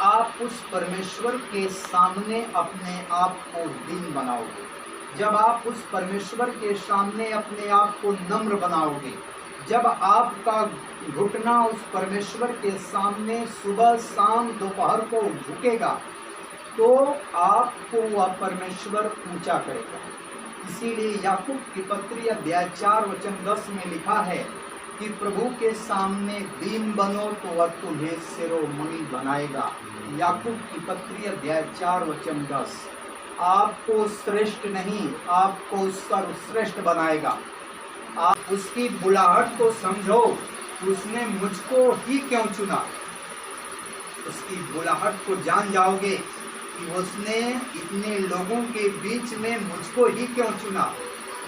आप उस परमेश्वर के सामने अपने आप को दीन बनाओगे, जब आप उस परमेश्वर के सामने अपने आप को नम्र बनाओगे, जब आपका घुटना उस परमेश्वर के सामने सुबह शाम दोपहर को झुकेगा, तो आपको वह परमेश्वर ऊंचा करेगा। इसीलिए याकूब की पत्री अध्याय 4 वचन 10 में लिखा है कि प्रभु के सामने दीन बनो तो वह तुम्हें शिरोमणि बनाएगा। याकूब की पत्री अध्याय 4 वचन 10। आपको श्रेष्ठ नहीं, आपको सर्वश्रेष्ठ बनाएगा। आप उसकी बुलाहट को समझो, उसने मुझको ही क्यों चुना। उसकी बुलाहट को जान जाओगे कि उसने इतने लोगों के बीच में मुझको ही क्यों चुना,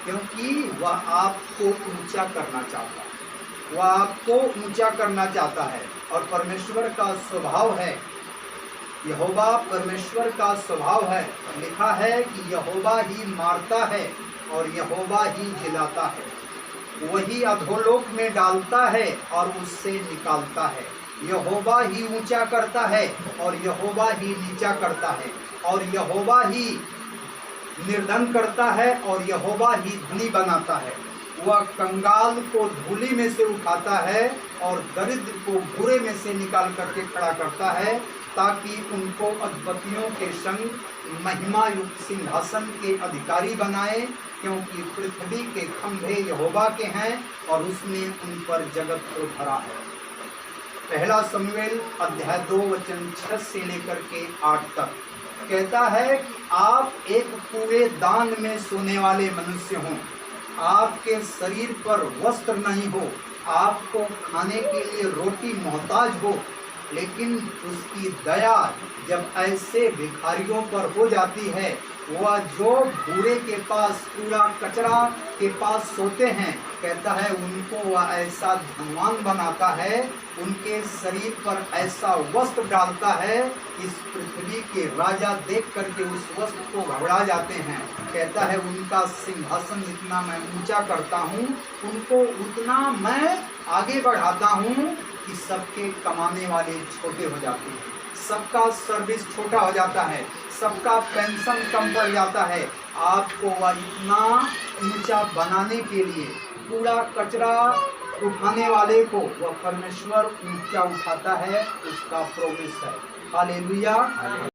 क्योंकि वह आपको ऊंचा करना चाहता है। वह आपको ऊंचा करना चाहता है। और परमेश्वर का स्वभाव है, यहोवा परमेश्वर का स्वभाव है। लिखा है कि यहोवा ही मारता है और यहोवा ही जिलाता है। वही अधोलोक में डालता है और उससे निकालता है। यहोवा ही ऊंचा करता है और यहोवा ही नीचा करता है। और यहोवा ही निर्धन करता है और यहोवा ही धनी बनाता है। वह कंगाल को धूली में से उठाता है और दरिद्र को बुरे में से निकाल करके खड़ा करता है, ताकि उनको अधिपतियों के संग महिमा युक्त सिंहासन के अधिकारी बनाए, क्योंकि पृथ्वी के खंभे यहोवा के हैं और उसने उन पर जगत को धरा है। पहला शमूएल अध्याय 2 वचन 6 से लेकर के 8 तक कहता है कि आप एक पूरे दान में सोने वाले मनुष्य हों, आपके शरीर पर वस्त्र नहीं हो, आपको खाने के लिए रोटी मोहताज हो, लेकिन उसकी दया जब ऐसे भिखारियों पर हो जाती है, वह जो बूढ़े के पास कूड़ा कचरा के पास सोते हैं, कहता है उनको वह ऐसा धनवान बनाता है, उनके शरीर पर ऐसा वस्त्र डालता है, इस पृथ्वी के राजा देख करके उस वस्त्र को घबरा जाते हैं। कहता है उनका सिंहासन जितना मैं ऊंचा करता हूँ, उनको उतना मैं आगे बढ़ाता हूँ कि सबके कमाने वाले छोटे हो जाते हैं, सबका सर्विस छोटा हो जाता है, सबका पेंशन कम पड़ जाता है। आपको वह इतना ऊंचा बनाने के लिए कूड़ा कचरा उठाने वाले को वह परमेश्वर ऊंचा उठाता है, उसका प्रोमिस है। हालेलुया।